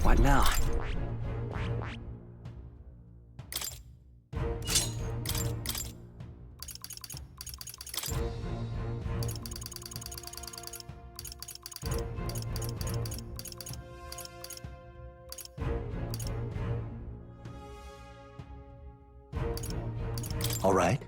What now? All right.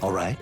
All right.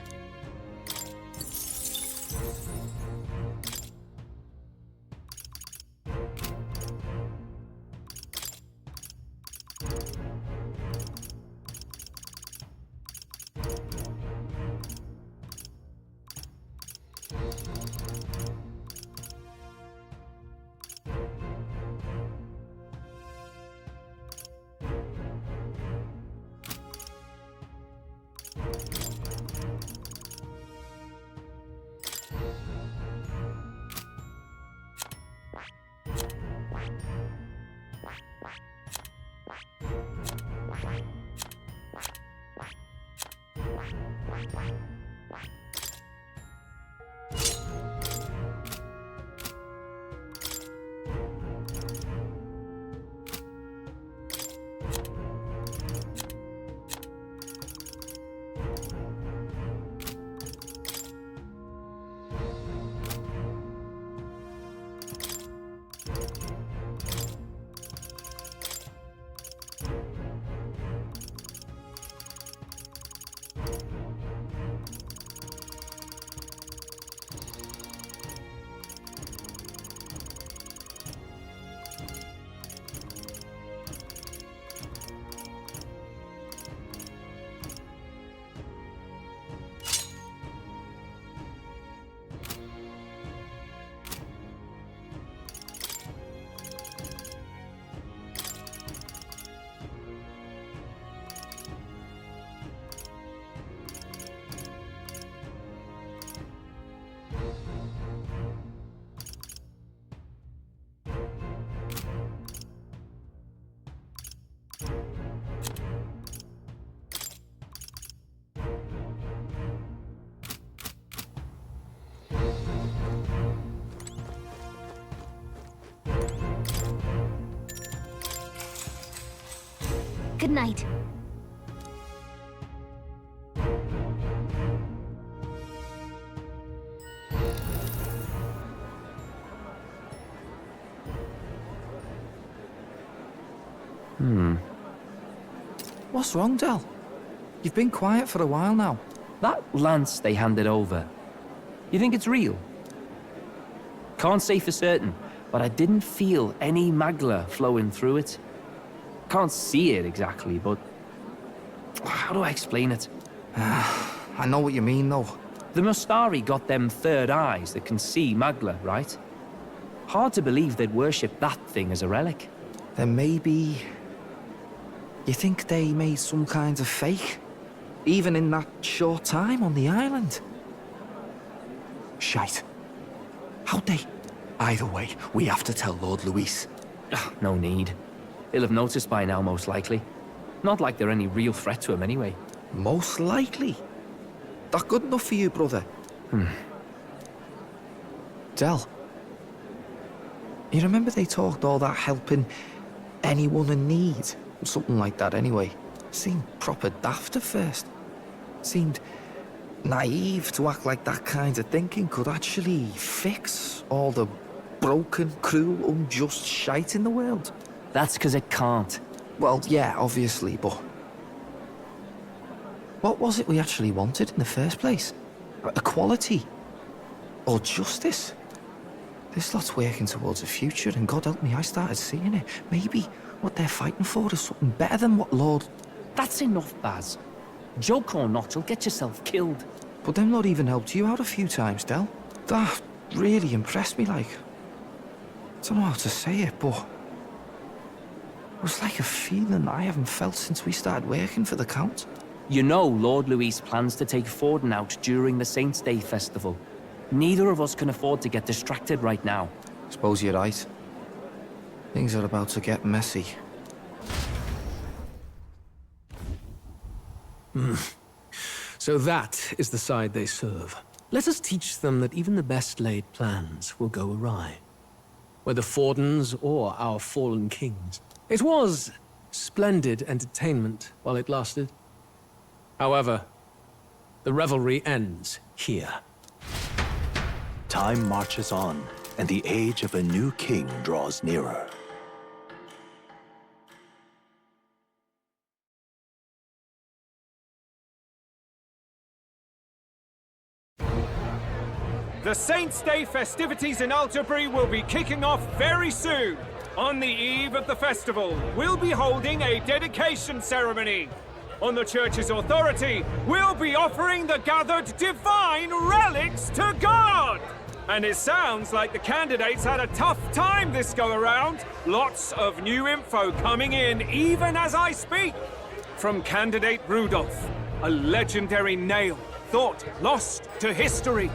Good night. What's wrong, Del? You've been quiet for a while now. That lance they handed over, you think it's real? Can't say for certain, but I didn't feel any magla flowing through it. Can't see it exactly, but how do I explain it? I know what you mean, though. The Mustari got them third eyes that can see magla, right? Hard to believe they'd worship that thing as a relic. Then maybe... You think they made some kind of fake? Even in that short time on the island? Shite. How'd they? Either way, we have to tell Lord Luis. No need. He'll have noticed by now, most likely. Not like they're any real threat to him anyway. Most likely. That good enough for you, brother? Del. You remember they talked all that helping anyone in need. Something like that, anyway. Seemed proper daft at first. Seemed naive to act like that kind of thinking could actually fix all the broken, cruel, unjust shite in the world. That's because it can't. Well, yeah, obviously, but... what was it we actually wanted in the first place? Equality? Or justice? This lot's working towards a future, and God help me, I started seeing it. Maybe what they're fighting for is something better than what Lord... That's enough, Baz. Joke or not, you'll get yourself killed. But them not even helped you out a few times, Del. That really impressed me, like... I don't know how to say it, but... it was like a feeling I haven't felt since we started working for the Count. You know Lord Luis plans to take Forden out during the Saints' Day festival. Neither of us can afford to get distracted right now. Suppose you're right. Things are about to get messy. So that is the side they serve. Let us teach them that even the best laid plans will go awry. Whether Fordens or our fallen kings. It was splendid entertainment while it lasted. However, the revelry ends here. Time marches on, and the age of a new king draws nearer. The Saints' Day festivities in Alderbury will be kicking off very soon. On the eve of the festival, we'll be holding a dedication ceremony. On the church's authority, we'll be offering the gathered divine relics to God! And it sounds like the candidates had a tough time this go-around. Lots of new info coming in even as I speak. From candidate Rudolph, a legendary nail, thought lost to history.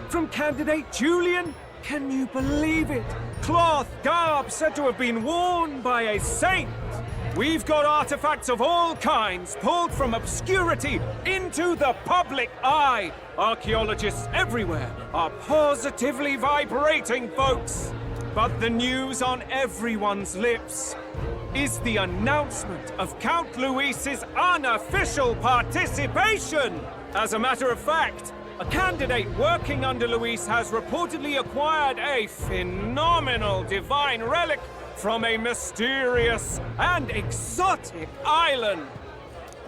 From candidate Julian, can you believe it? Cloth garb said to have been worn by a saint. We've got artifacts of all kinds pulled from obscurity into the public eye. Archaeologists everywhere are positively vibrating, folks. But the news on everyone's lips is the announcement of Count Luis's unofficial participation. As a matter of fact, a candidate working under Luis has reportedly acquired a phenomenal divine relic from a mysterious and exotic island.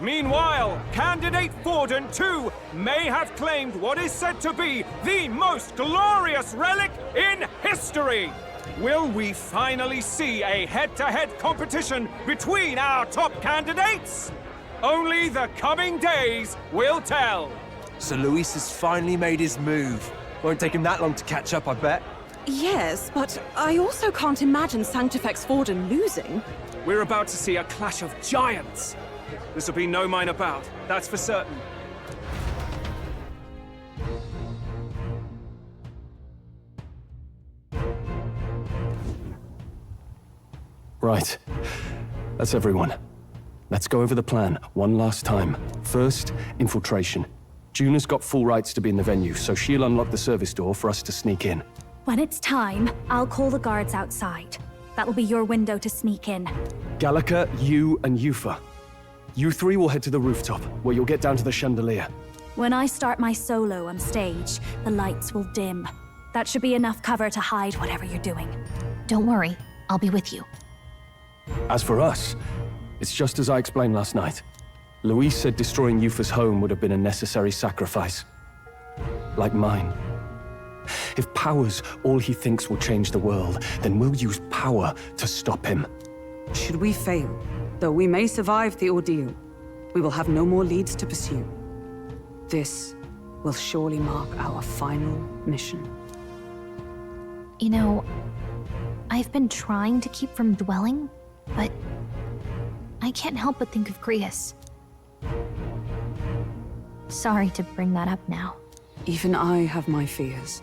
Meanwhile, candidate Forden, too, may have claimed what is said to be the most glorious relic in history. Will we finally see a head-to-head competition between our top candidates? Only the coming days will tell. So Luis has finally made his move. Won't take him that long to catch up, I bet. Yes, but I also can't imagine Sanctifex Forden losing. We're about to see a clash of giants. This will be no minor bout, that's for certain. Right. That's everyone. Let's go over the plan one last time. First, infiltration. Juna's got full rights to be in the venue, so she'll unlock the service door for us to sneak in. When it's time, I'll call the guards outside. That'll be your window to sneak in. Gallica, you, and Yufa. You three will head to the rooftop, where you'll get down to the chandelier. When I start my solo on stage, the lights will dim. That should be enough cover to hide whatever you're doing. Don't worry, I'll be with you. As for us, it's just as I explained last night. Luis said destroying Yufa's home would have been a necessary sacrifice. Like mine. If power's all he thinks will change the world, then we'll use power to stop him. Should we fail, though we may survive the ordeal, we will have no more leads to pursue. This will surely mark our final mission. You know, I've been trying to keep from dwelling, but I can't help but think of Grius. Sorry to bring that up now. Even I have my fears.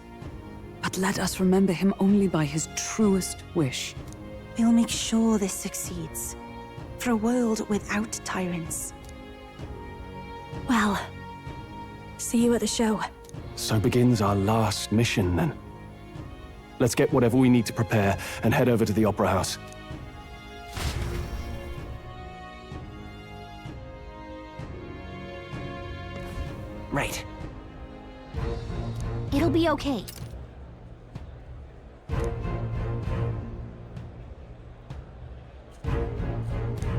But let us remember him only by his truest wish. We'll make sure this succeeds. For a world without tyrants. Well, see you at the show. So begins our last mission, then. Let's get whatever we need to prepare and head over to the Opera House. Right. It'll be okay.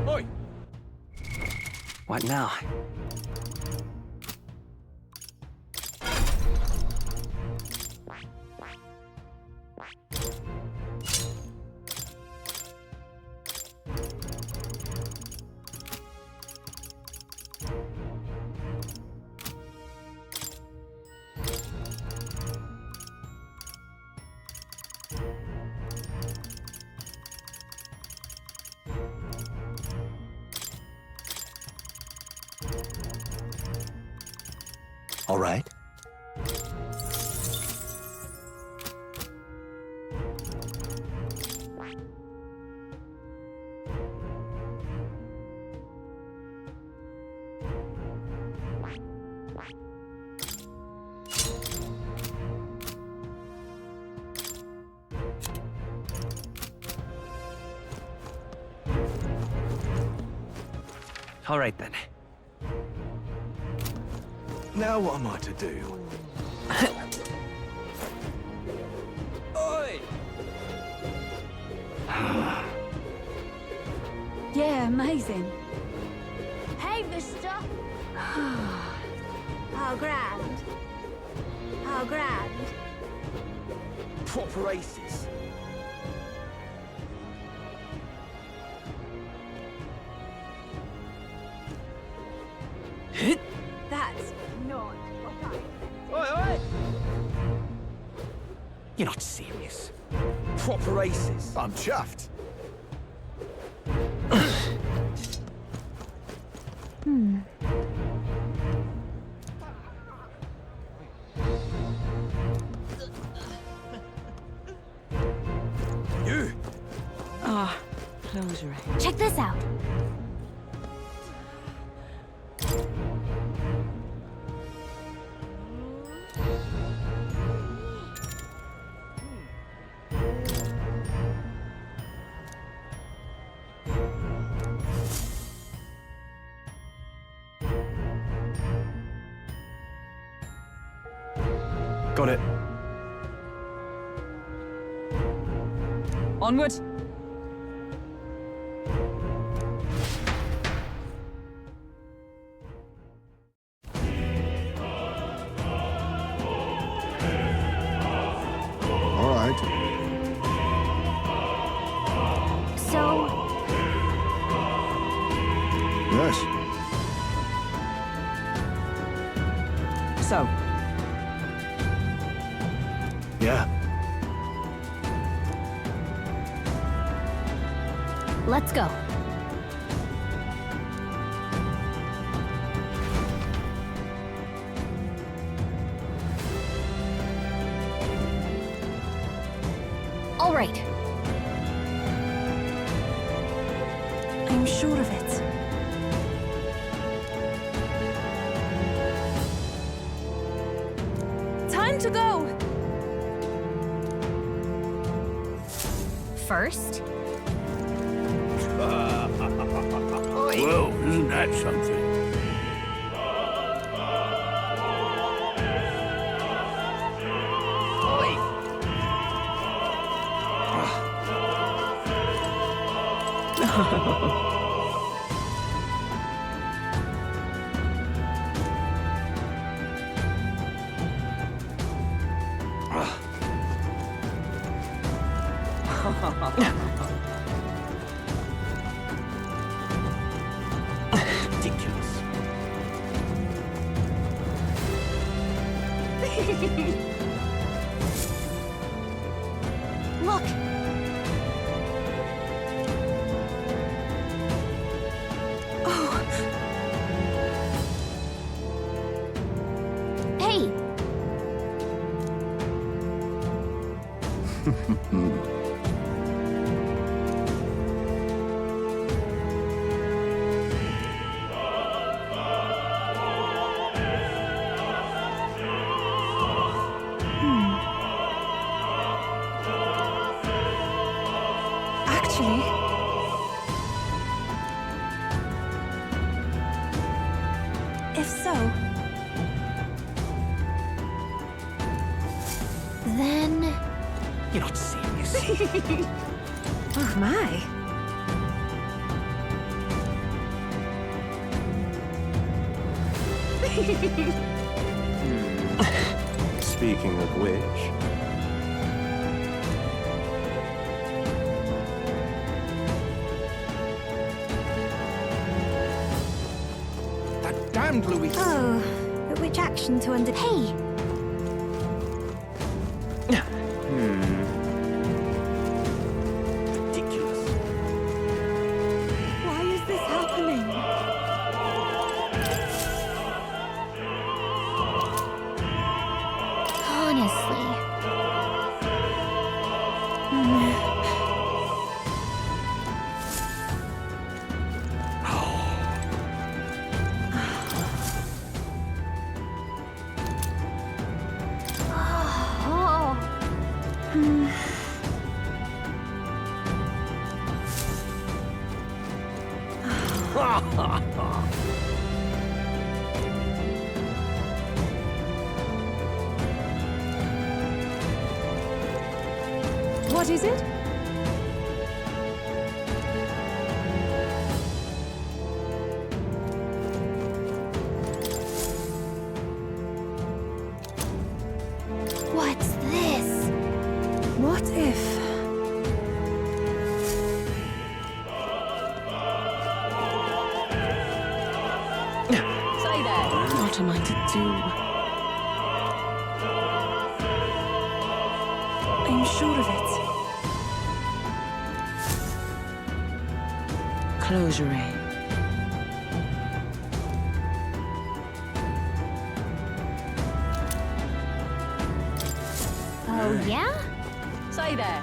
Oi! What now? All right. All right then. Now what am I to do? Oi! Yeah, amazing. Hey, mister. How grand. How grand. Proper aces. That's not what I... Oi, oi! You're not serious. Proper aces. I'm chuffed. You! Ah, close your eyes. Check this out. Got it. Onward! All right. So, Yes. So, Yeah. let's go. All right. I'm sure of it. Time to go! First, Well, isn't that something? Ridiculous. look. Hey, Actually, if so, You're not serious. Oh, my. Speaking of which... That damned Louis. Oh, but which action to under... Hey! Ridiculous. Why is this happening? Honestly. Oh. What is it? What's this? What if... Say that. What am I to do? I'm sure of it. Closure. Oh, yeah? Say that.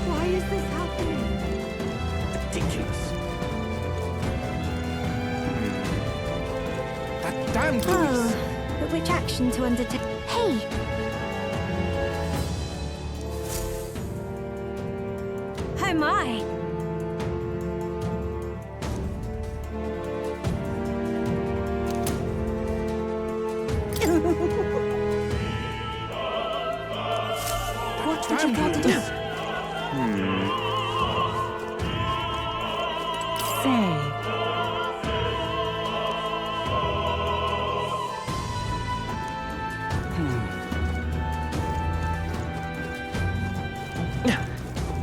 Why is this happening? Ridiculous. That damned Louis. Oh, but which action to undertake? Hey! Oh my! What would you care to do? Say.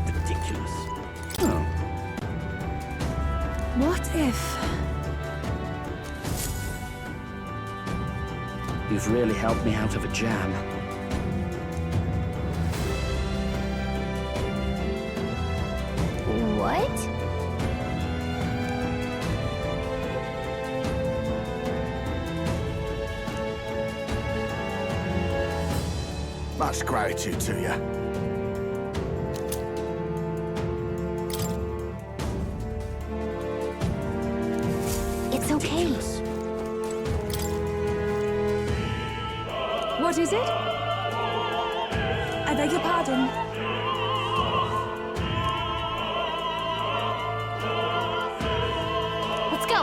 Ridiculous. What if... You've really helped me out of a jam. What? Much gratitude to you. It's okay. Ridiculous. What is it? I beg your pardon. Let's go.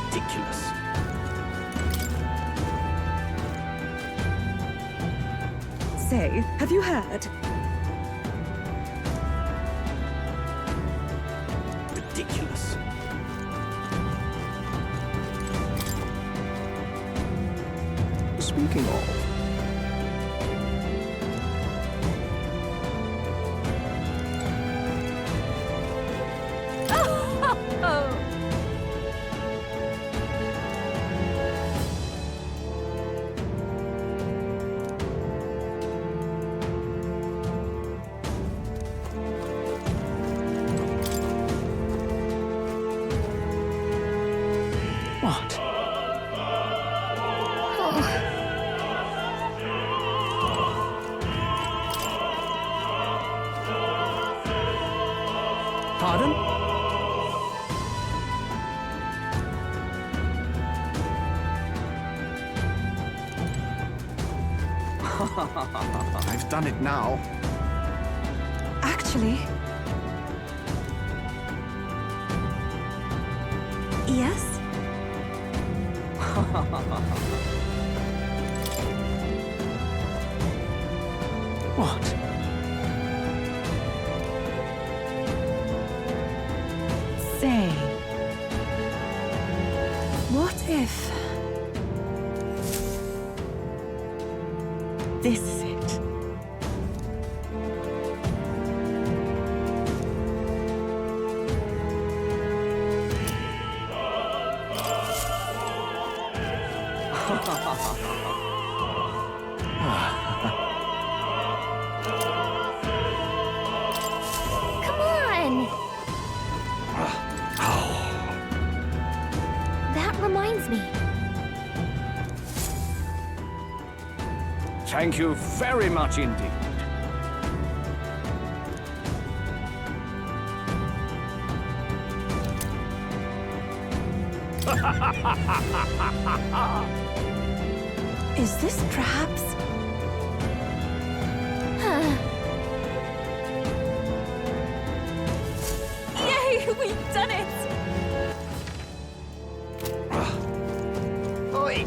Ridiculous. Say, have you heard? Ridiculous. Speaking of... What? Pardon? I've done it now. Actually... Yes? What? Say, what if this is it? Come on! That reminds me. Thank you very much indeed. Is this perhaps? Yay, we've done it! Oi!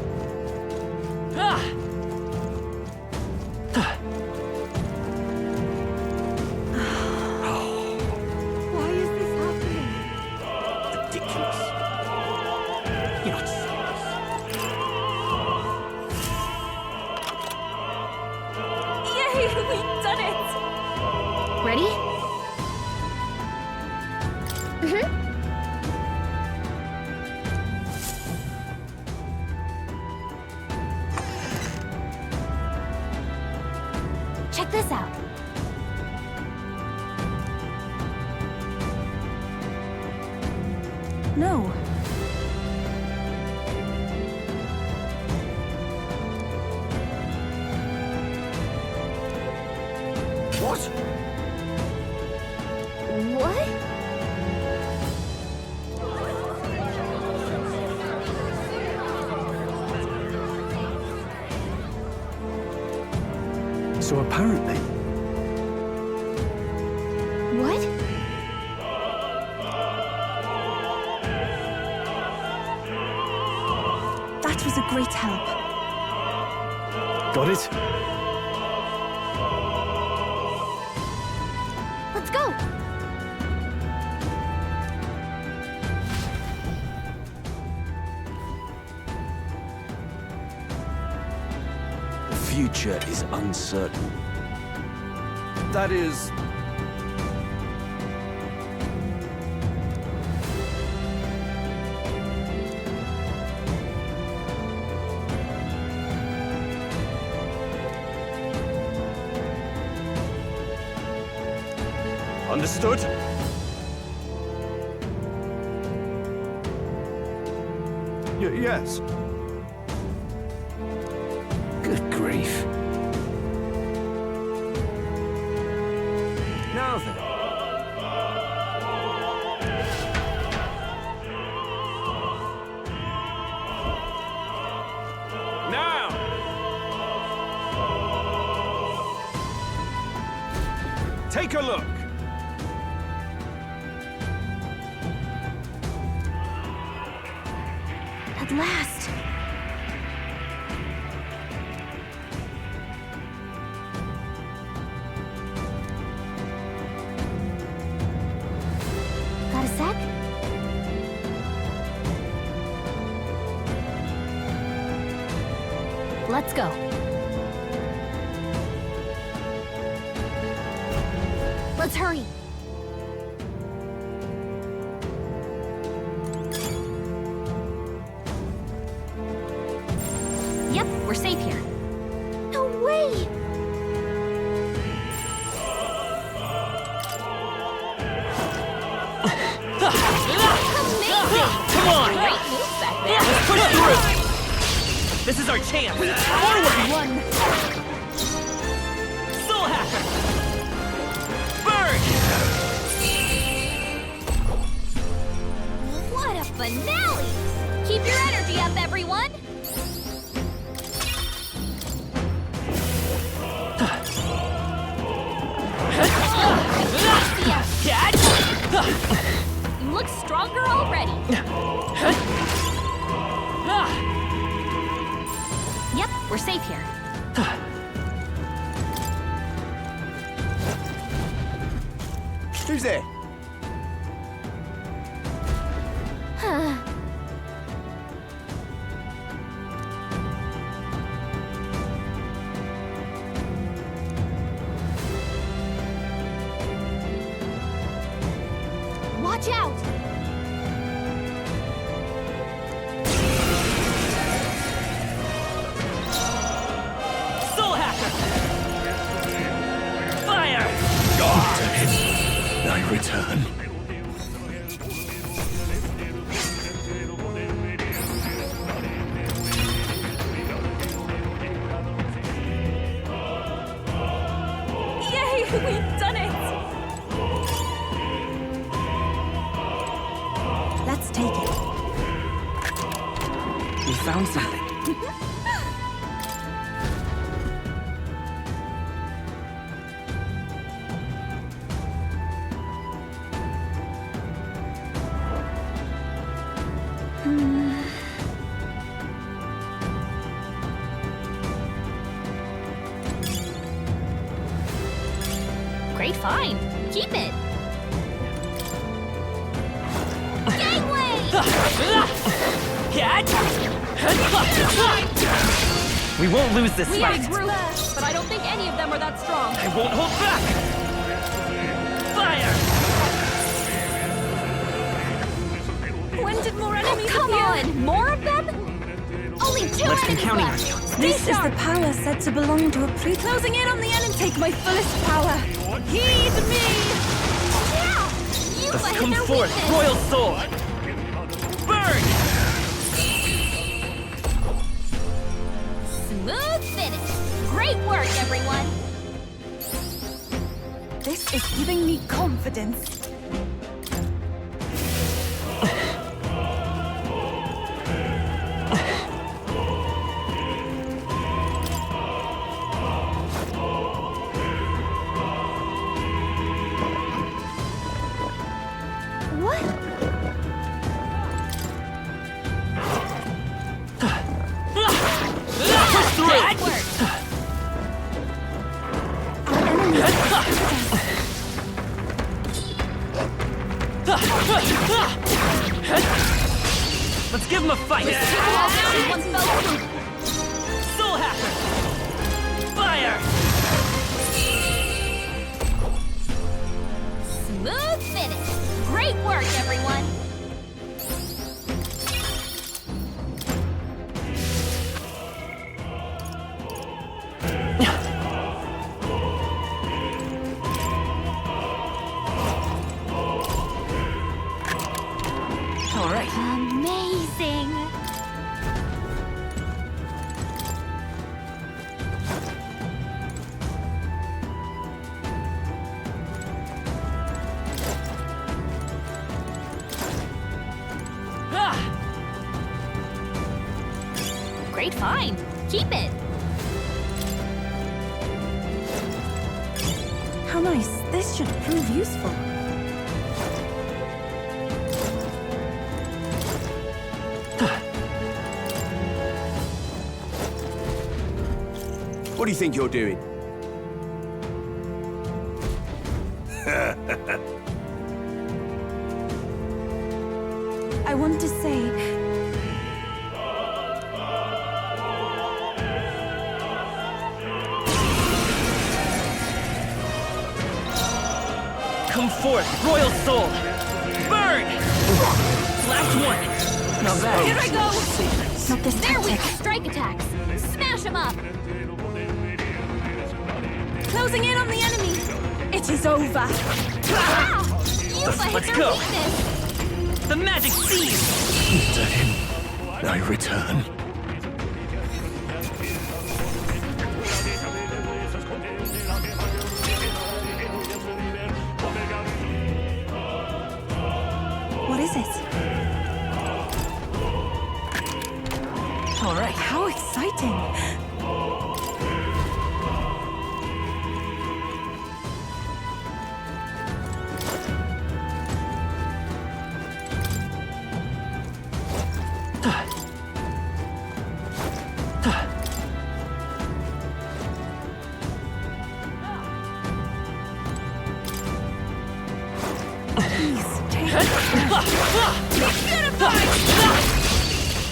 Why is this happening? Ridiculous. You're not serious. Yay, we've done it! Ready? Mm-hmm. Check this out. No. What? What? So apparently, What? That was a great help. got it? Let's go! The future is uncertain. That is... Understood? Yes. Good grief. Now then. Now! Take a look. At last! Got a sec? Let's go. Let's hurry. Yep, we're safe here. No way! Amazing! Come on! Great moves back there. Let's push through! This is our chance! Forward! One. Soul Hacker! Burn! What a finale! Keep your energy up, everyone! Catch! You look stronger already. We're safe here. Who's there? Watch out! Soul Hacker! Fire! To him, I return. Yay! We've done it! Let's take it. We found something. Great find. Keep it. Gangway! We won't lose this We fight. are group, but I don't think any of them are that strong. I won't hold back. Fire! When did more enemies Come on! More of them? Only 2 Let's be enemies counting on left. you. Stay This is the sharp. power said to belong to a priest. Closing in on the end and take my fullest power. Heed me! Yeah! You Let's let come their forth, weakness. Royal Soul! Burn! Smooth finish. Great work, everyone. This is giving me confidence. What? Push through! Great work. Let's give him a fight! One fell swoop. Soul Hacker! Fire! Smooth finish. Great work, everyone. All right. Amazing. Ah! Great find. Keep it. How nice. This should prove useful. What do you think you're doing? I want to say, Come forth, Royal Soul! Burn! Last one! Now that... Here I go! not this They're weak tactic. to strike attacks. Smash them up. Closing in on the enemy. It is over. Ah! You Let's hit their go. weakness. The magic seed! To him, I return. What is it? All right. How exciting! Please, take it.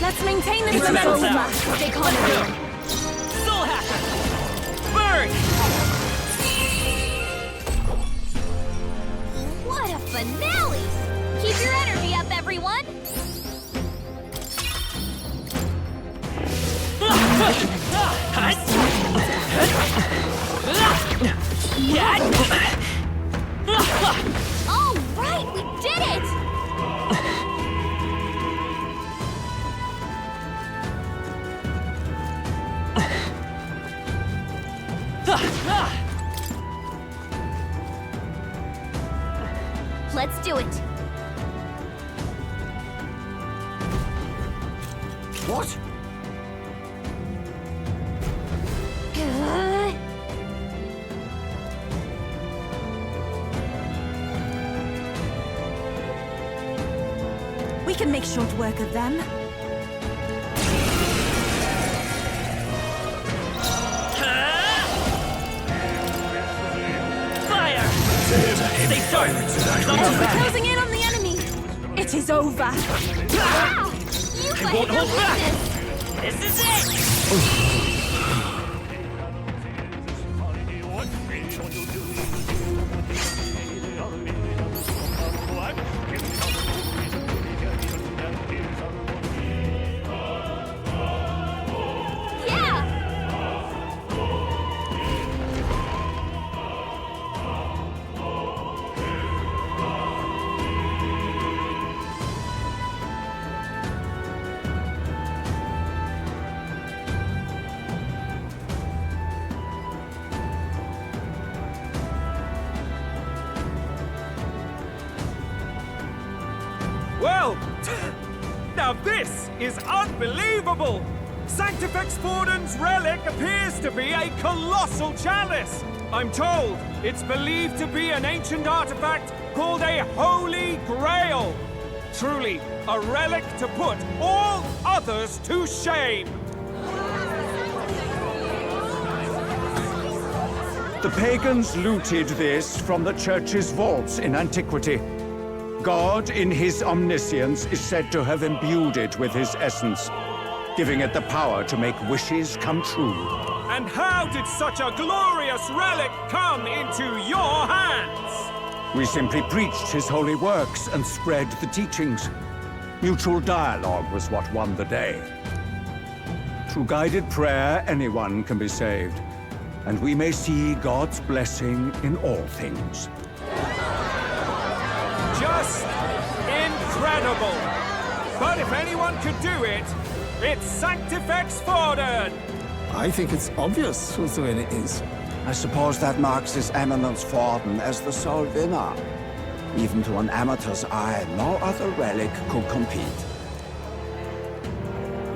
Let's maintain the It's tempo. over. Stay calm. Soul Hacker! Burn! What a finale! Keep your energy up, everyone! All right, we did it! Let's do it. What? We can make short work of them. Fire! Stay sharp! We're closing in on the enemy. It is over. Ah! You I won't hold back! This is it! Yeah! Well, now this is unbelievable! Sanctifex Forden's relic appears to be a colossal chalice! I'm told it's believed to be an ancient artifact called a Holy Grail! Truly, a relic to put all others to shame! The pagans looted this from the church's vaults in antiquity. God, in his omniscience, is said to have imbued it with his essence, giving it the power to make wishes come true. And how did such a glorious relic come into your hands? We simply preached his holy works and spread the teachings. Mutual dialogue was what won the day. Through guided prayer, anyone can be saved, and we may see God's blessing in all things. Just incredible! But if anyone could do it, it's Sanctifex Forden! I think it's obvious whose win it is. I suppose that marks His Eminence Forden as the sole winner. Even to an amateur's eye, no other relic could compete.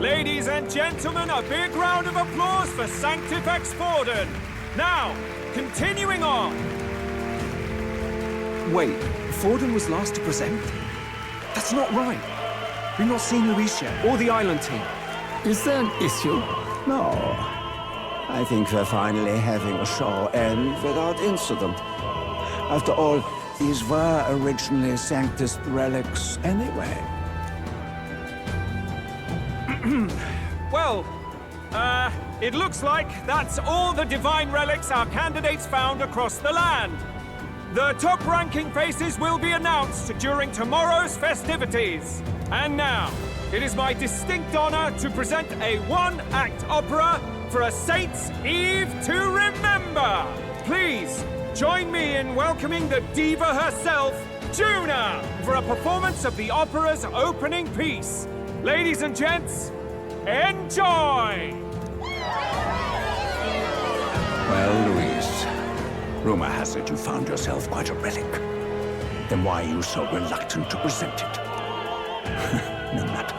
Ladies and gentlemen, a big round of applause for Sanctifex Forden! Now, continuing on! Wait, Forden was last to present? That's not right. We've not seen Luis yet, or the island team. Is there an issue? No. I think we're finally having a show end without incident. After all, these were originally Sanctus relics anyway. Well, it looks like that's all the divine relics our candidates found across the land. The top-ranking faces will be announced during tomorrow's festivities. And now, it is my distinct honor to present a one-act opera for a Saint's Eve to remember. Please, join me in welcoming the diva herself, Juna, for a performance of the opera's opening piece. Ladies and gents, enjoy! Well, Luis, rumor has it you found yourself quite a relic. Then why are you so reluctant to present it? No matter.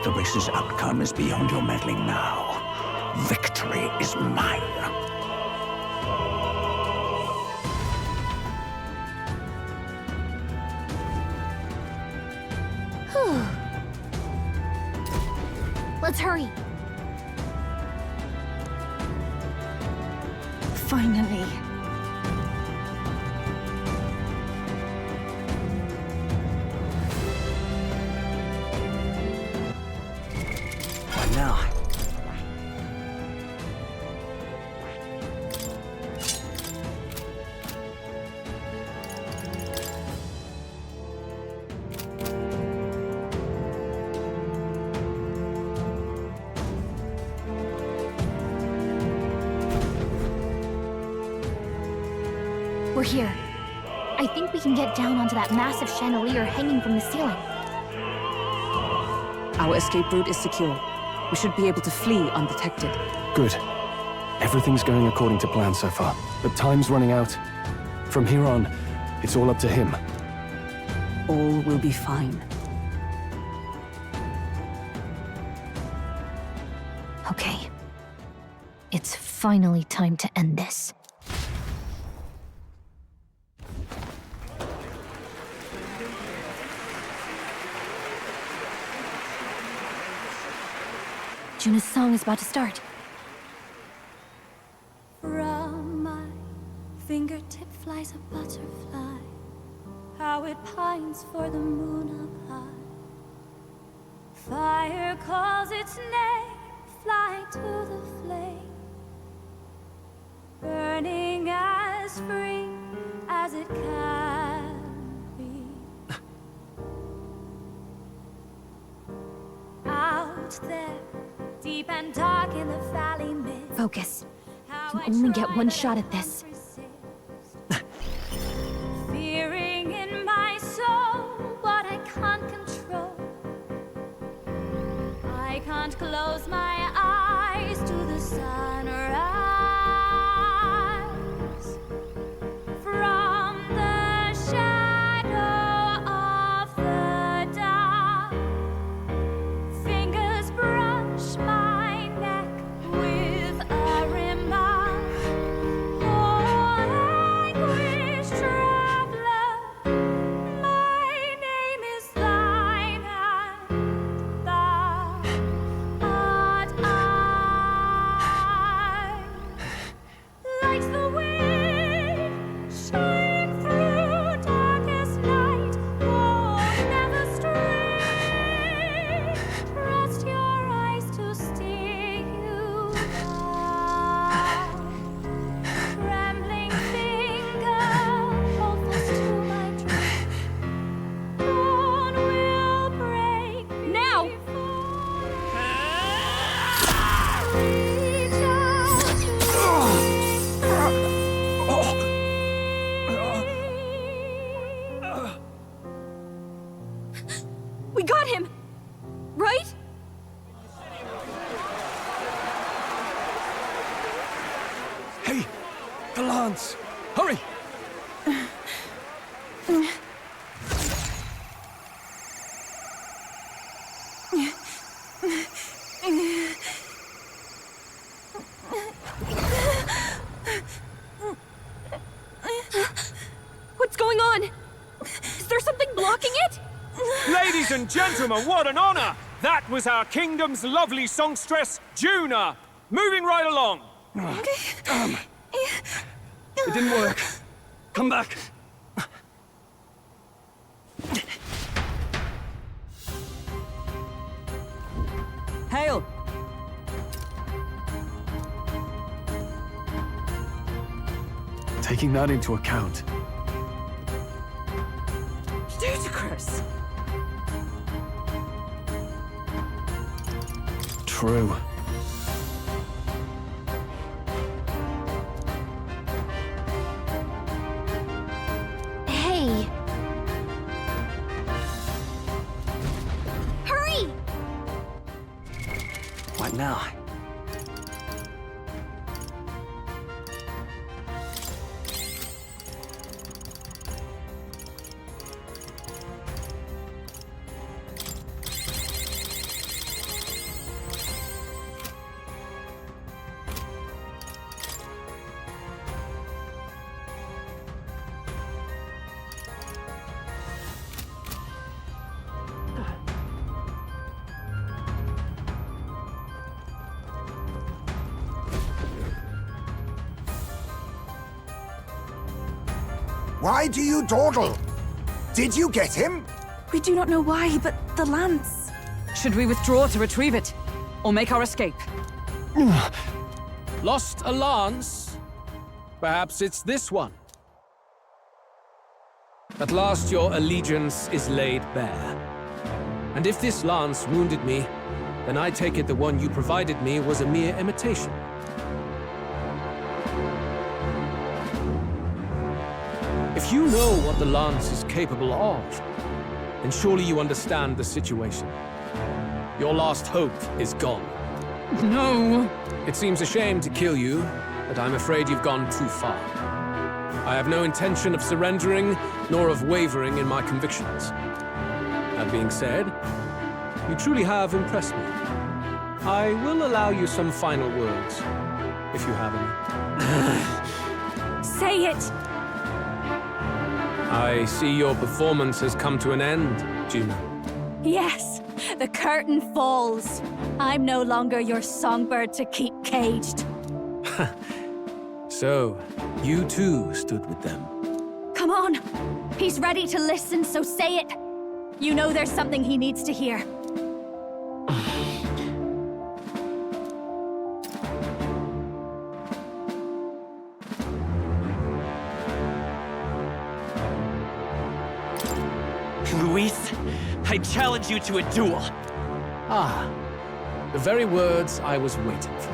The race's outcome is beyond your meddling now. Victory is mine. Let's hurry. Finally. We're here. I think we can get down onto that massive chandelier hanging from the ceiling. Our escape route is secure. We should be able to flee undetected. Good. Everything's going according to plan so far, but time's running out. From here on, it's all up to him. All will be fine. Okay. It's finally time to end this. Juna's song is about to start. From my fingertip flies a butterfly, how it pines for the moon up high. Fire calls its name, fly to the flame, burning as free as it can be. Out there, deep and dark in the valley mid. Focus. You can only get one shot at this. Fearing in my soul what I can't control. I can't close my eyes to the sunrise. From the shadow of the dark, fingers brush my neck with a remark. Oh, anguish traveler, my name is thine, and thou art I. Like the wind, shine through darkest night. Oh, never stray. Trust your eyes to steer you down. Trembling finger, hold fast to my dream. Dawn will break now. Reach out We got him! Right? Hey! The lance! Hurry! What's going on? Is there something blocking it? Ladies and gentlemen, what an honor! That was our kingdom's lovely songstress, Juna. Moving right along. Damn! It didn't work. Come back. Hail! Taking that into account, Ludicrous! true. Hey! Hurry! What now? Why do you dawdle? Did you get him? We do not know why, but the lance. Should we withdraw to retrieve it? Or make our escape? Lost a lance? Perhaps it's this one. At last your allegiance is laid bare. And if this lance wounded me, then I take it the one you provided me was a mere imitation. If you know what the Lance is capable of, then surely you understand the situation. Your last hope is gone. No! It seems a shame to kill you, but I'm afraid you've gone too far. I have no intention of surrendering, nor of wavering in my convictions. That being said, you truly have impressed me. I will allow you some final words, if you have any. Say it! I see your performance has come to an end, Juno. Yes, the curtain falls. I'm no longer your songbird to keep caged. So, you too stood with them. Come on! He's ready to listen, so say it! You know there's something he needs to hear. Luis, I challenge you to a duel. Ah, the very words I was waiting for.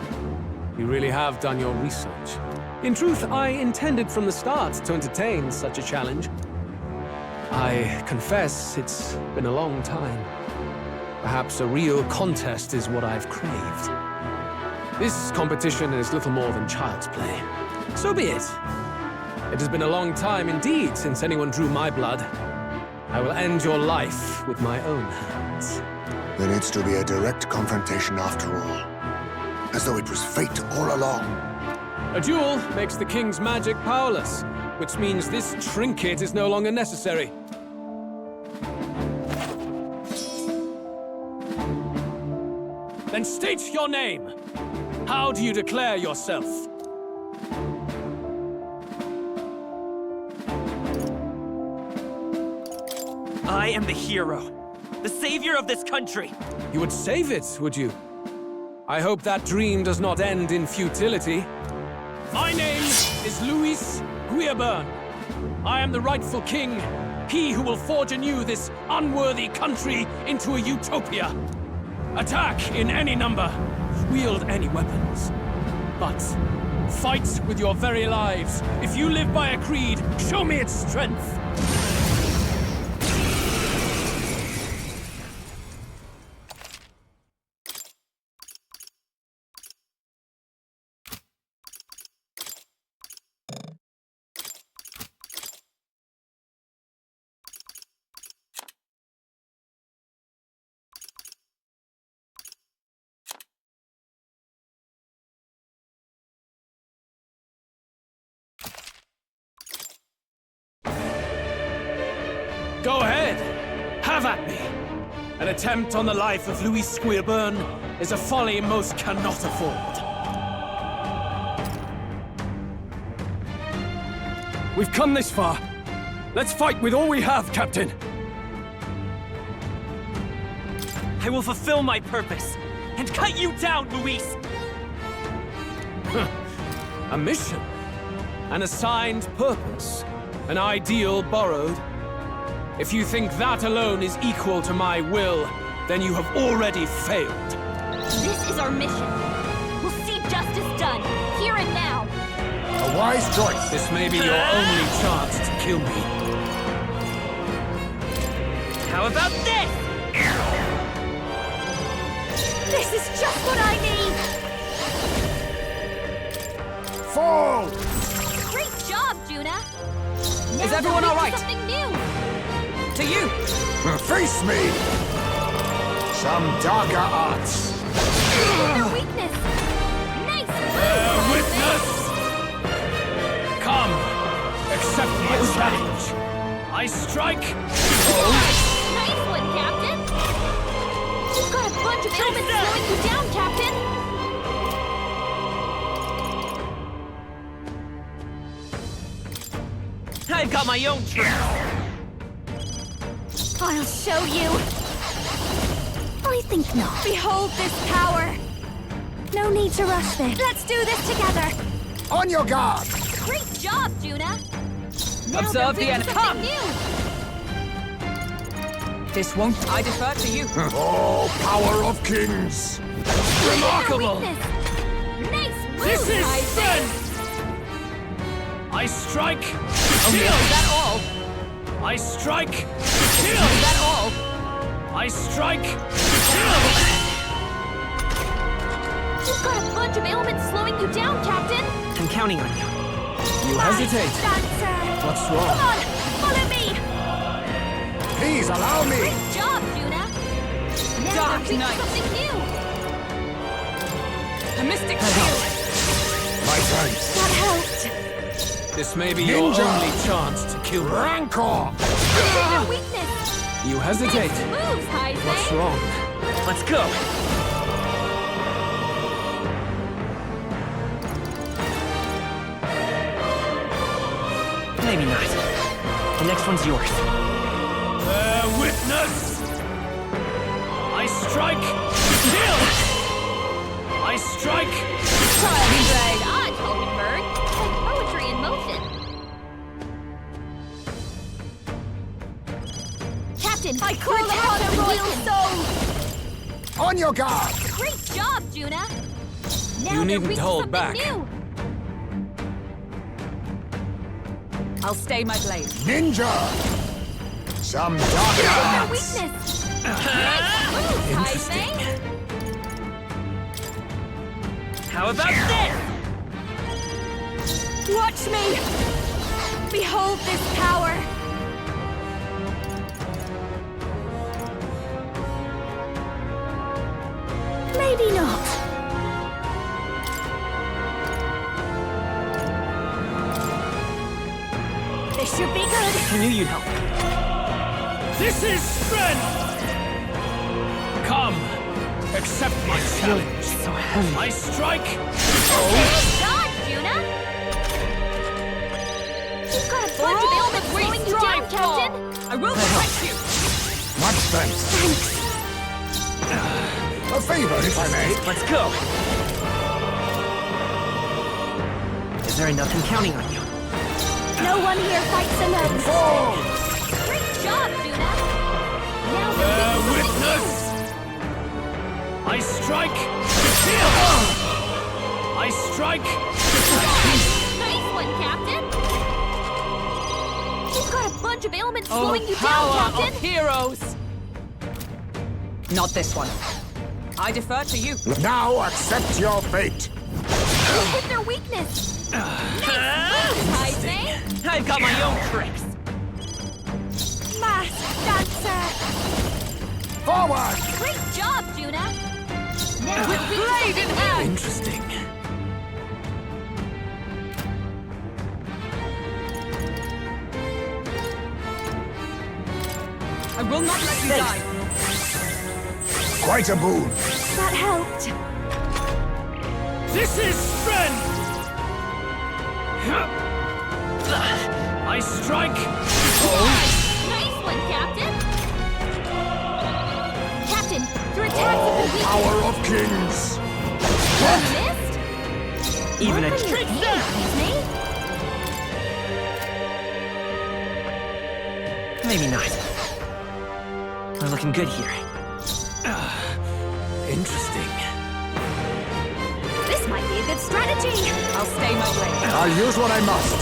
You really have done your research. In truth, I intended from the start to entertain such a challenge. I confess it's been a long time. Perhaps a real contest is what I've craved. This competition is little more than child's play. So be it. It has been a long time indeed since anyone drew my blood. I will end your life with my own hands. There needs to be a direct confrontation after all. As though it was fate all along. A duel makes the king's magic powerless, which means this trinket is no longer necessary. Then state your name. How do you declare yourself? I am the hero, the savior of this country. You would save it, would you? I hope that dream does not end in futility. My name is Luis Guiaburn. I am the rightful king, he who will forge anew this unworthy country into a utopia. Attack in any number, wield any weapons. But fight with your very lives. If you live by a creed, show me its strength. Go ahead! Have at me! An attempt on the life of Luis Guiaburn is a folly most cannot afford. We've come this far. Let's fight with all we have, Captain! I will fulfill my purpose and cut you down, Luis! A mission? An assigned purpose? An ideal borrowed? If you think that alone is equal to my will, then you have already failed. This is our mission. We'll see justice done, here and now. A wise choice. This may be your only chance to kill me. How about this? This is just what I need! Fall! Great job, Juna! Now Is everyone all right? Something new! To you! Face me! Some darker arts. Their weakness! Nice move! Witness! Come, accept my challenge. I strike. Nice one, Captain! You've got a bunch of elements slowing you down, Captain! I've got my own trick. I'll show you! I think not. Behold this power! No need to rush this. Let's do this together! On your guard! Great job, Juna! Now Observe the enemy. something new! This won't I defer to you. Oh, power of kings! Remarkable! Nice move, This is Ryzen. I strike! Okay, Shield! is that all? I strike! Is Shield! that all? I strike! Shield! You've got a bunch of ailments slowing you down, Captain! I'm counting on you. You hesitate. Dancer! What's Come wrong? on, follow me! Please allow me! Great job, Juna! Now Dark we're reaching Knight. something new! A mystic shield! My turn. That helped! This may be your Ninja! only chance to kill me. Rancor! Your weakness! You hesitate. Moves, Heisman! What's wrong? Let's go. Maybe not. The next one's yours. Bear witness! I strike! Shield! I strike! Dodge, Hulkenberg! Like poetry in motion! Captain, I call upon the royal soul! On your guard! Great job, Juna! Now You they're needn't reaching hold something back. new! I'll stay my blade. Ninja! Some dark Your arts! weakness! Nice move, Heisman! How about this? Watch me! Behold this power! Maybe not. This should be good! I knew you'd help. This is strength! Come, accept my challenge. So heavy. I strike! Dodge, Juna! You've got a bunch of ailments slowing you down, Captain! I will protect you! Much thanks. A favor, if I may. Let's go. Is there enough? I'm counting on you. No one here fights alone! Fall! Great job, Juna! Now Bear they're reaching witness! I strike! Shield! I strike! Nice one, Captain! You've got a bunch of ailments Oh, slowing you down, power Captain! of heroes! Not this one. I defer to you. Now accept your fate. With their weakness! Nice move, Heisman! I've got my own tricks. Masked Dancer! Forward! Great job, Juna! Now With we're blade in hand! Interesting. I will not let you die. Quite a boon. That helped. This is strength! I strike! Nice one, Captain! Captain, your attacks have been weakened. Power of kings. Missed? Even a Work on your trick aim, there. Heisman. Maybe not. We're looking good here. Interesting. This might be a good strategy. I'll stay my blade. I'll use what I must.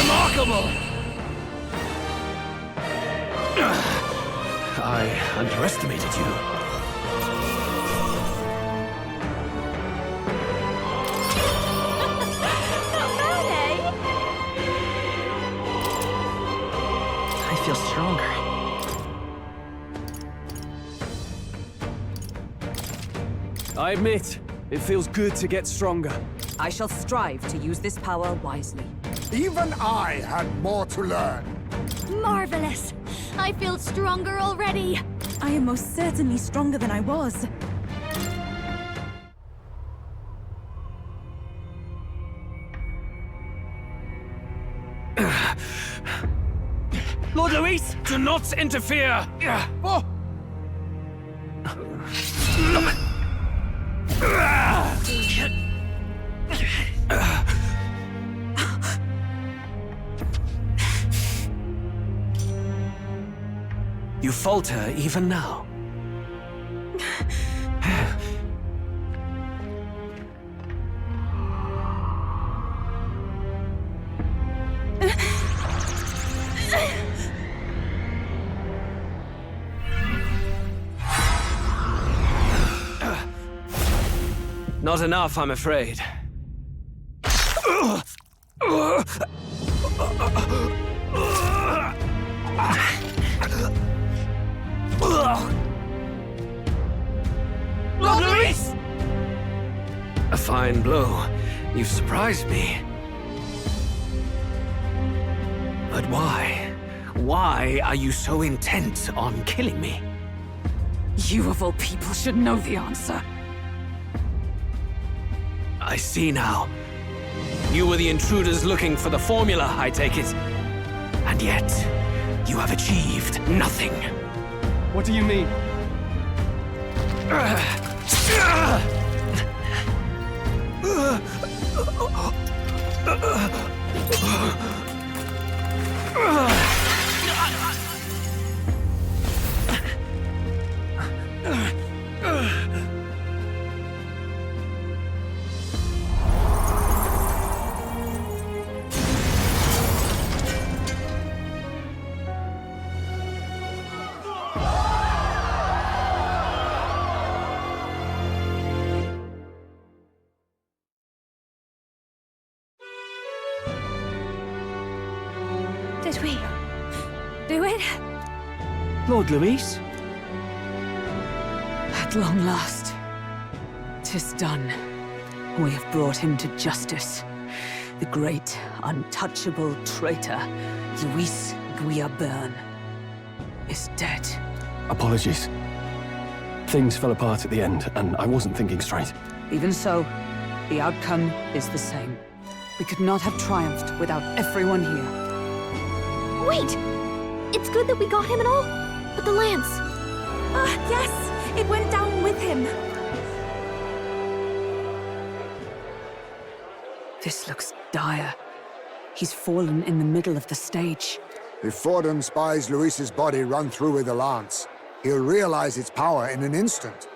Remarkable! I underestimated you. Not bad, eh? I feel stronger. I admit, it feels good to get stronger. I shall strive to use this power wisely. Even I had more to learn. Marvelous. I feel stronger already. I am most certainly stronger than I was. Lord Luis, do not interfere! Oh. You falter even now. Not enough, I'm afraid. Lord Luis! A fine blow. You've surprised me. But why? Why are you so intent on killing me? You of all people should know the answer. I see now. You were the intruders looking for the formula, I take it. And yet, you have achieved nothing. What do you mean? Did we do it? Lord Luis? At long last, 'tis done. We have brought him to justice. The great, untouchable traitor, Luis Guillaburn, is dead. Apologies. Things fell apart at the end, and I wasn't thinking straight. Even so, the outcome is the same. We could not have triumphed without everyone here. Wait! It's good that we got him and all, but the lance... Yes! It went down with him! This looks dire. He's fallen in the middle of the stage. If Forden spies Luis's body run through with a lance, he'll realize its power in an instant.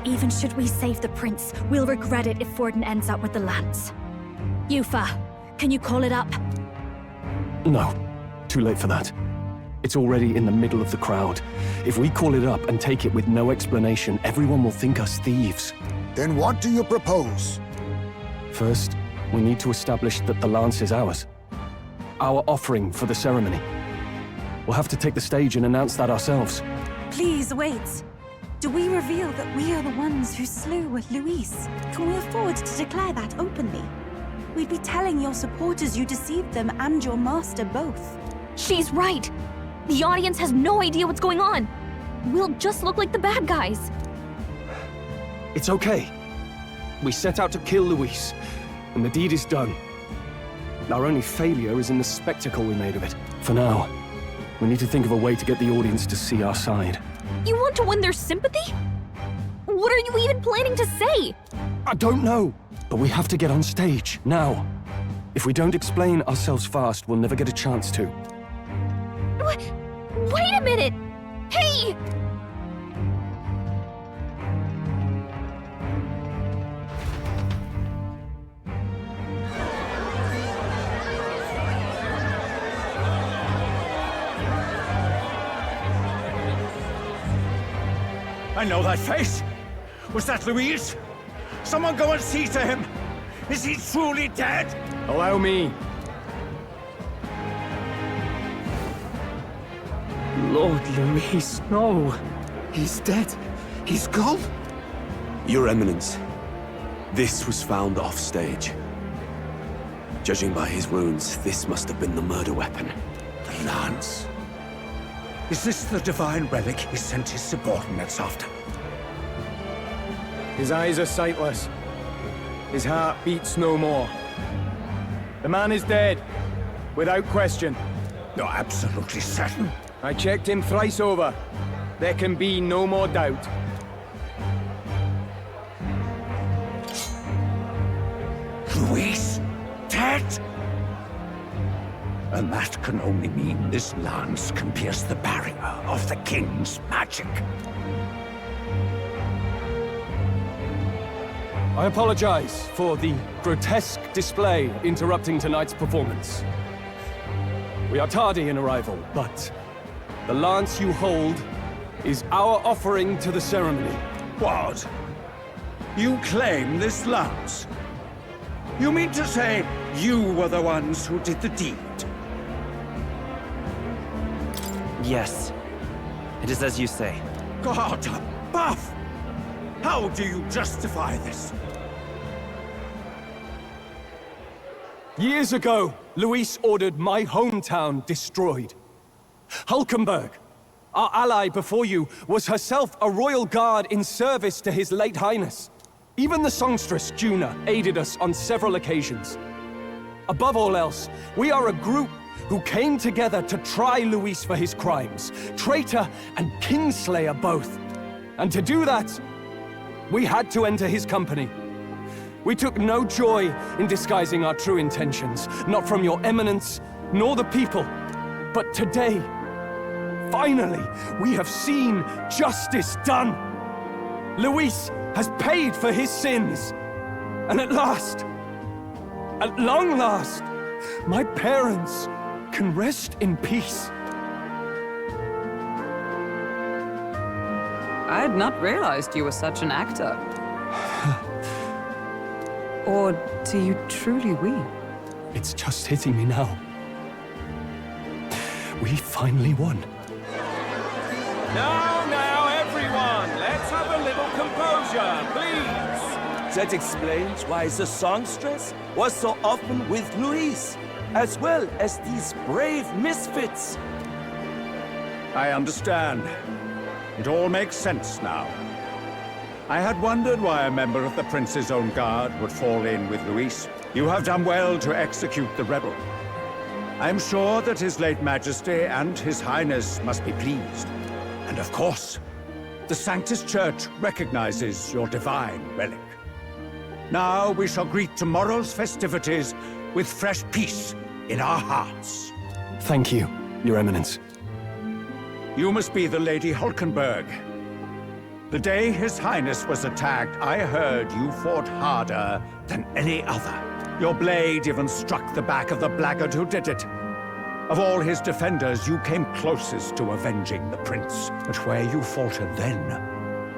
Even should we save the prince, we'll regret it if Forden ends up with the lance. Yufa, can you call it up? No. Too late for that. It's already in the middle of the crowd. If we call it up and take it with no explanation, everyone will think us thieves. Then what do you propose? First, we need to establish that the lance is ours. Our offering for the ceremony. We'll have to take the stage and announce that ourselves. Please wait. Do we reveal that we are the ones who slew Luis? Can we afford to declare that openly? We'd be telling your supporters you deceived them and your master both. She's right! The audience has no idea what's going on! We'll just look like the bad guys. It's okay. We set out to kill Luis, and the deed is done. Our only failure is in the spectacle we made of it. For now, we need to think of a way to get the audience to see our side. You want to win their sympathy? What are you even planning to say? I don't know, but we have to get on stage, now. If we don't explain ourselves fast, we'll never get a chance to. Wait a minute! Hey! I know that face. Was that Luis? Someone go and see to him. Is he truly dead? Allow me. Lord Luis, no. He's dead. He's gone. Your Eminence, this was found off-stage. Judging by his wounds, this must have been the murder weapon. The lance. Is this the divine relic he sent his subordinates after? His eyes are sightless. His heart beats no more. The man is dead, without question. You're absolutely certain? I checked him thrice over. There can be no more doubt. Luis, dead? And that can only mean this lance can pierce the barrier of the king's magic. I apologize for the grotesque display interrupting tonight's performance. We are tardy in arrival, but the lance you hold is our offering to the ceremony. What? You claim this lance? You mean to say you were the ones who did the deed? Yes. It is as you say. God above! How do you justify this? Years ago, Luis ordered my hometown destroyed. Hulkenberg, our ally before you, was herself a royal guard in service to his late highness. Even the songstress, Juna, aided us on several occasions. Above all else, we are a group who came together to try Luis for his crimes, traitor and kingslayer both. And to do that, we had to enter his company. We took no joy in disguising our true intentions, not from your eminence, nor the people. But today, finally, we have seen justice done. Luis has paid for his sins. And at last, at long last, my parents can rest in peace. I had not realized you were such an actor. Or do you truly weep? It's just hitting me now. We finally won. Now, everyone, let's have a little composure, please. That explains why the songstress was so often with Luis, as well as these brave misfits. I understand. It all makes sense now. I had wondered why a member of the Prince's own guard would fall in with Luis. You have done well to execute the rebel. I am sure that His late Majesty and His Highness must be pleased. And of course, the Sanctus Church recognizes your divine relic. Now we shall greet tomorrow's festivities with fresh peace in our hearts. Thank you, Your Eminence. You must be the Lady Hulkenberg. The day His Highness was attacked, I heard you fought harder than any other. Your blade even struck the back of the blackguard who did it. Of all his defenders, you came closest to avenging the prince. But where you faltered then,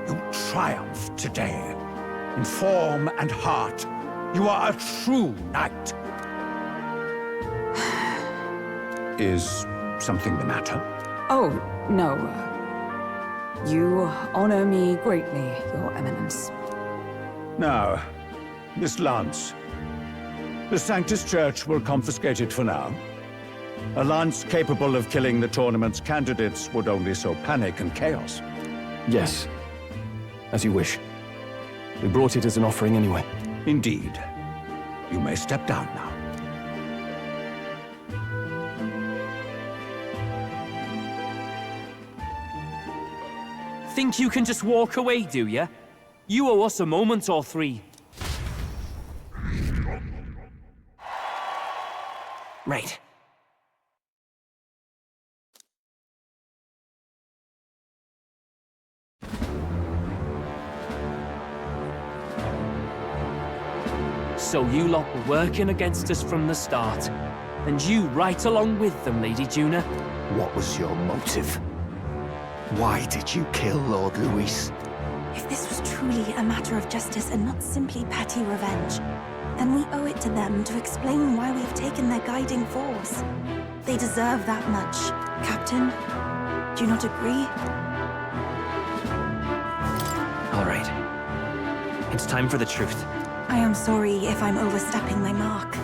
you triumphed today. In form and heart, you are a true knight. Is something the matter? Oh, no. You honor me greatly, Your Eminence. Now, this lance. The Sanctus Church will confiscate it for now. A lance capable of killing the tournament's candidates would only sow panic and chaos. Yes, as you wish. We brought it as an offering anyway. Indeed. You may step down now. Think you can just walk away, do ya? You owe us a moment or three. Right. So you lot were working against us from the start. And you right along with them, Lady Juna. What was your motive? Why did you kill Lord Luis? If this was truly a matter of justice and not simply petty revenge, then we owe it to them to explain why we have taken their guiding force. They deserve that much. Captain, do you not agree? All right. It's time for the truth. I am sorry if I'm overstepping my mark.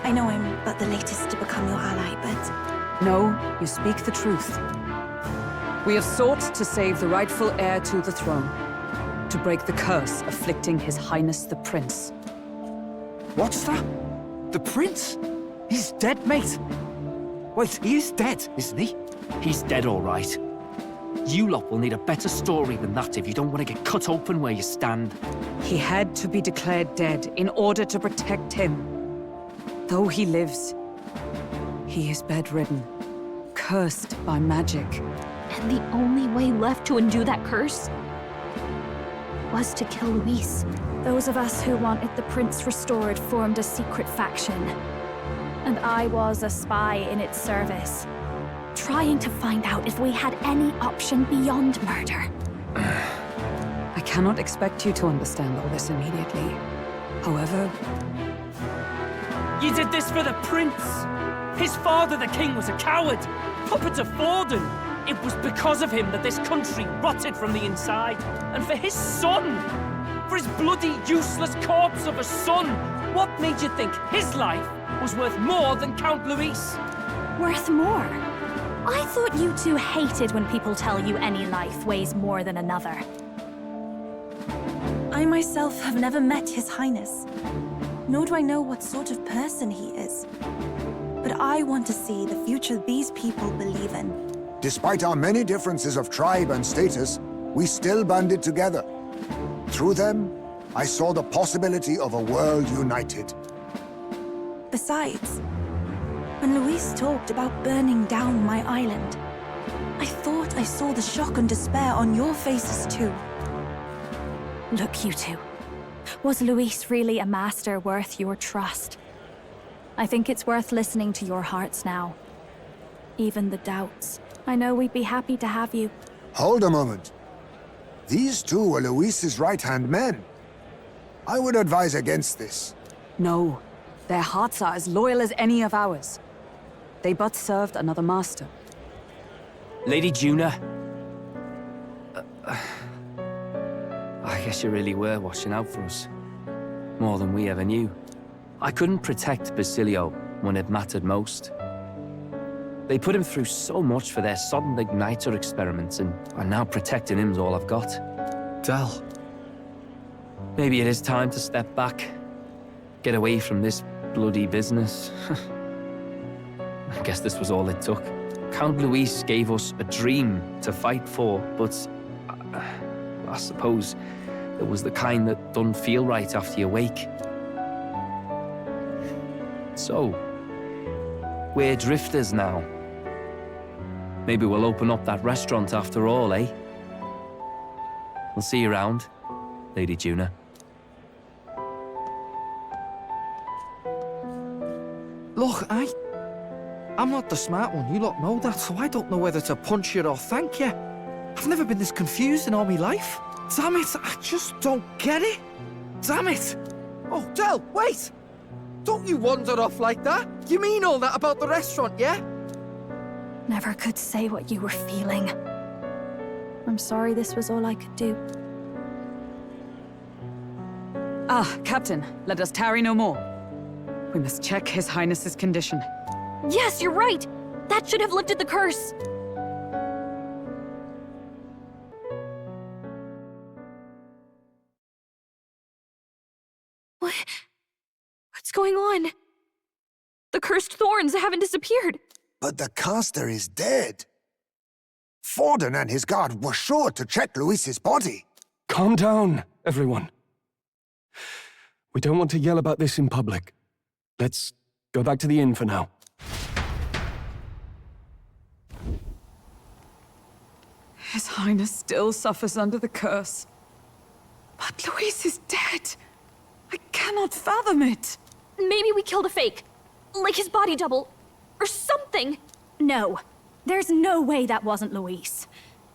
I know I'm but the latest to become your ally, but... No, you speak the truth. We have sought to save the rightful heir to the throne, to break the curse afflicting His Highness the Prince. What's that? The Prince? He's dead, mate. Wait, he is dead, isn't he? He's dead, all right. You lot will need a better story than that if you don't want to get cut open where you stand. He had to be declared dead in order to protect him. Though he lives, he is bedridden, cursed by magic. And the only way left to undo that curse was to kill Luis. Those of us who wanted the prince restored formed a secret faction. And I was a spy in its service, trying to find out if we had any option beyond murder. I cannot expect you to understand all this immediately. However... You did this for the prince! His father, the king, was a coward! Puppet to Forden! It was because of him that this country rotted from the inside. And for his son! For his bloody, useless corpse of a son! What made you think his life was worth more than Count Luis? Worth more? I thought you two hated when people tell you any life weighs more than another. I myself have never met His Highness, nor do I know what sort of person he is. But I want to see the future these people believe in. Despite our many differences of tribe and status, we still banded together. Through them, I saw the possibility of a world united. Besides, when Luis talked about burning down my island, I thought I saw the shock and despair on your faces too. Look, you two. Was Luis really a master worth your trust? I think it's worth listening to your hearts now. Even the doubts. I know we'd be happy to have you. Hold a moment. These two were Luis's right-hand men. I would advise against this. No. Their hearts are as loyal as any of ours. They but served another master. Lady Juna. I guess you really were watching out for us. More than we ever knew. I couldn't protect Basilio when it mattered most. They put him through so much for their sodden igniter experiments, and now protecting him's all I've got. Del. Maybe it is time to step back. Get away from this bloody business. I guess this was all it took. Count Luis gave us a dream to fight for, but I suppose it was the kind that don't feel right after you wake. So, we're drifters now. Maybe we'll open up that restaurant after all, eh? We'll see you around, Lady Juna. Look, I'm not the smart one, you lot know that, so I don't know whether to punch you or thank you. I've never been this confused in all my life. Damn it, I just don't get it. Damn it. Oh, Del, wait! Don't you wander off like that? You mean all that about the restaurant, yeah? Never could say what you were feeling. I'm sorry this was all I could do. Ah, Captain, let us tarry no more. We must check His Highness's condition. Yes, you're right! That should have lifted the curse! What's going on? The cursed thorns haven't disappeared. But the caster is dead. Forden and his guard were sure to check Luis's body. Calm down, everyone. We don't want to yell about this in public. Let's go back to the inn for now. His Highness still suffers under the curse. But Luis is dead. I cannot fathom it. Maybe we killed a fake. Like his body double. Or something. No. There's no way that wasn't Luis.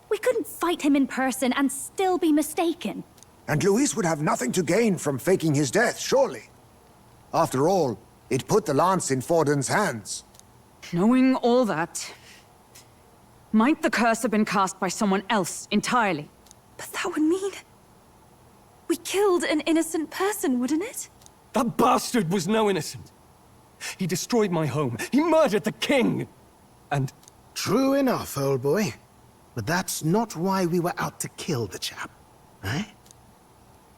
We couldn't fight him in person and still be mistaken. And Luis would have nothing to gain from faking his death, surely. After all, it put the lance in Forden's hands. Knowing all that, might the curse have been cast by someone else entirely? But that would mean... we killed an innocent person, wouldn't it? That bastard was no innocent. He destroyed my home. He murdered the king. And... True enough, old boy. But that's not why we were out to kill the chap, right?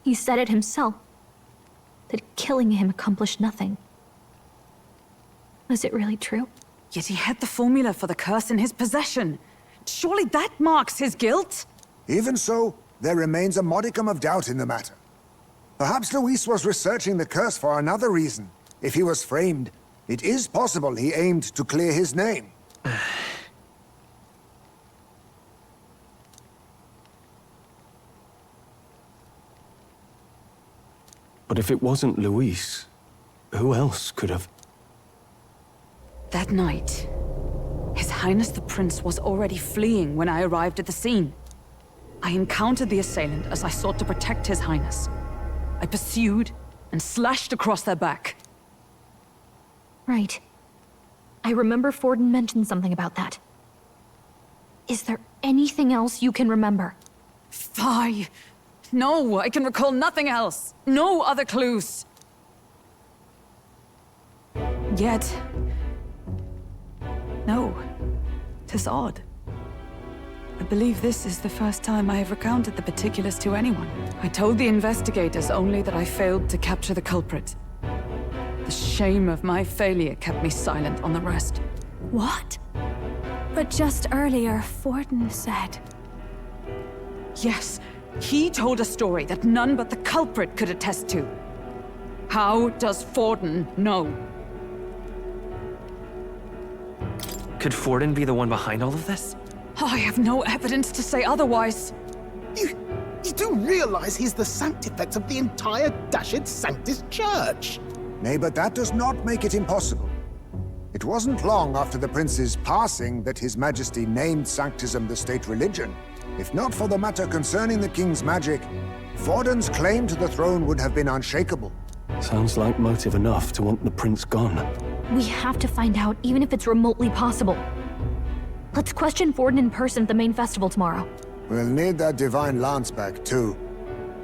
He said it himself. That killing him accomplished nothing. Was it really true? Yet he had the formula for the curse in his possession. Surely that marks his guilt? Even so, there remains a modicum of doubt in the matter. Perhaps Luis was researching the curse for another reason. If he was framed, it is possible he aimed to clear his name. But if it wasn't Luis, who else could have... That night, His Highness the Prince was already fleeing when I arrived at the scene. I encountered the assailant as I sought to protect His Highness. I pursued and slashed across their back. Right. I remember Forden mentioned something about that. Is there anything else you can remember? Fie! No, I can recall nothing else. No other clues. Yet... no. 'Tis odd. I believe this is the first time I have recounted the particulars to anyone. I told the investigators only that I failed to capture the culprit. The shame of my failure kept me silent on the rest. What? But just earlier, Forden said... Yes, he told a story that none but the culprit could attest to. How does Forden know? Could Forden be the one behind all of this? I have no evidence to say otherwise. You do realize he's the sanctifex of the entire dashed Sanctus Church? Nay, but that does not make it impossible. It wasn't long after the prince's passing that His Majesty named Sanctism the state religion. If not for the matter concerning the king's magic, Forden's claim to the throne would have been unshakable. Sounds like motive enough to want the prince gone. We have to find out, even if it's remotely possible. Let's question Forden in person at the main festival tomorrow. We'll need that divine lance back, too.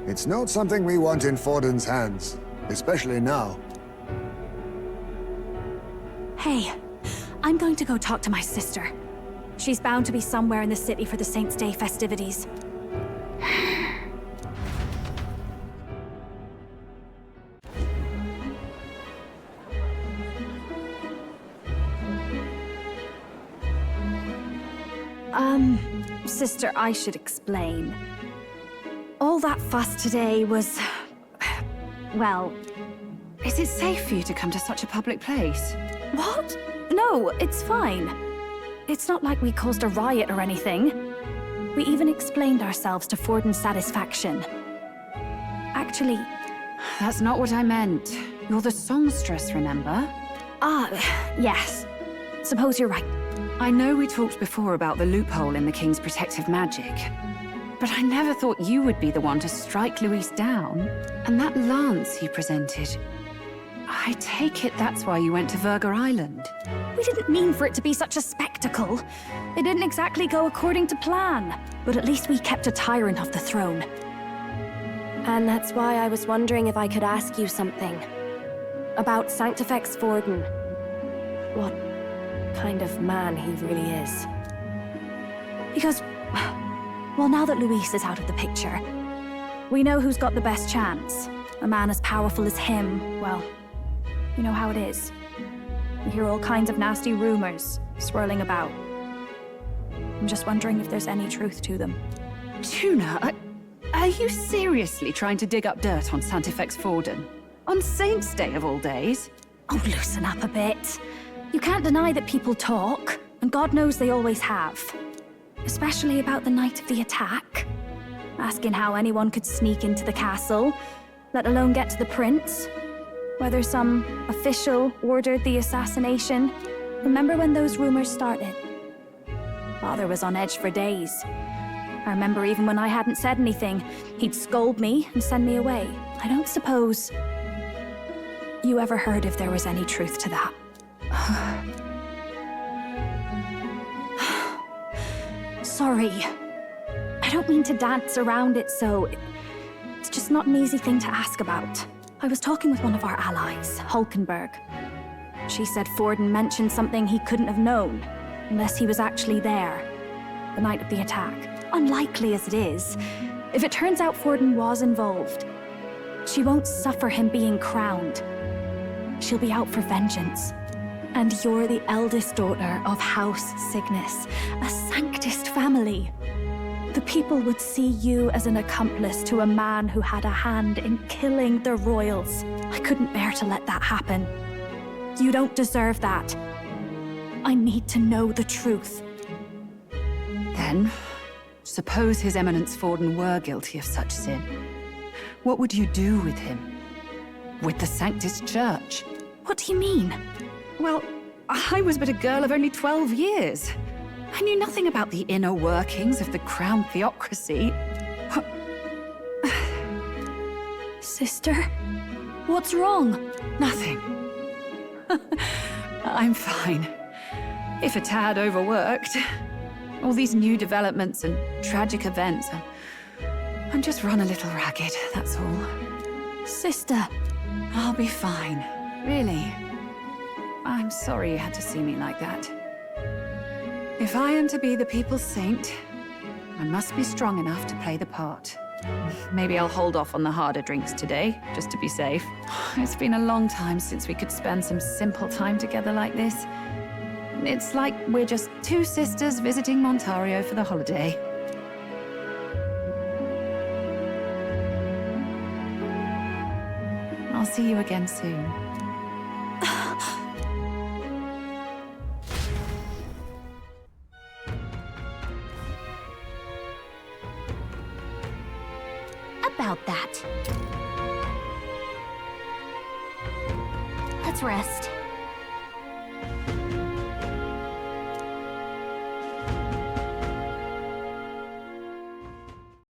It's not something we want in Forden's hands, especially now. Hey, I'm going to go talk to my sister. She's bound to be somewhere in the city for the Saints' Day festivities. Sister, I should explain. All that fuss today was... well... Is it safe for you to come to such a public place? What? No, it's fine. It's not like we caused a riot or anything. We even explained ourselves to Forden's satisfaction. Actually... That's not what I meant. You're the songstress, remember? Ah, yes. Suppose you're right. I know we talked before about the loophole in the King's protective magic, but I never thought you would be the one to strike Luis down. And that lance he presented... I take it that's why you went to Verger Island. We didn't mean for it to be such a spectacle. It didn't exactly go according to plan. But at least we kept a tyrant off the throne. And that's why I was wondering if I could ask you something. About Sanctifex Forden. What kind of man he really is. Because, well, now that Luis is out of the picture, we know who's got the best chance. A man as powerful as him, well, you know how it is. You hear all kinds of nasty rumors swirling about. I'm just wondering if there's any truth to them. Tuna, are you seriously trying to dig up dirt on Sanctifex Forden? On Saints' Day of all days? Oh, loosen up a bit. You can't deny that people talk, and God knows they always have. Especially about the night of the attack. Asking how anyone could sneak into the castle, let alone get to the prince. Whether some official ordered the assassination. Remember when those rumors started? Father was on edge for days. I remember even when I hadn't said anything, he'd scold me and send me away. I don't suppose you ever heard if there was any truth to that. Sorry. I don't mean to dance around it, so... It's just not an easy thing to ask about. I was talking with one of our allies, Hulkenberg. She said Forden mentioned something he couldn't have known, unless he was actually there, the night of the attack. Unlikely as it is, if it turns out Forden was involved, she won't suffer him being crowned. She'll be out for vengeance. And you're the eldest daughter of House Cygnus, a Sanctist family. The people would see you as an accomplice to a man who had a hand in killing the royals. I couldn't bear to let that happen. You don't deserve that. I need to know the truth. Then, suppose His Eminence Forden were guilty of such sin. What would you do with him? With the Sanctus Church? What do you mean? Well, I was but a girl of only 12 years. I knew nothing about the inner workings of the crown theocracy. Sister? What's wrong? Nothing. I'm fine. If a tad overworked. All these new developments and tragic events. I'm just run a little ragged, that's all. Sister! I'll be fine. Really. I'm sorry you had to see me like that. If I am to be the people's saint, I must be strong enough to play the part. Maybe I'll hold off on the harder drinks today, just to be safe. It's been a long time since we could spend some simple time together like this. It's like we're just two sisters visiting Montario for the holiday. I'll see you again soon. About that. Let's rest.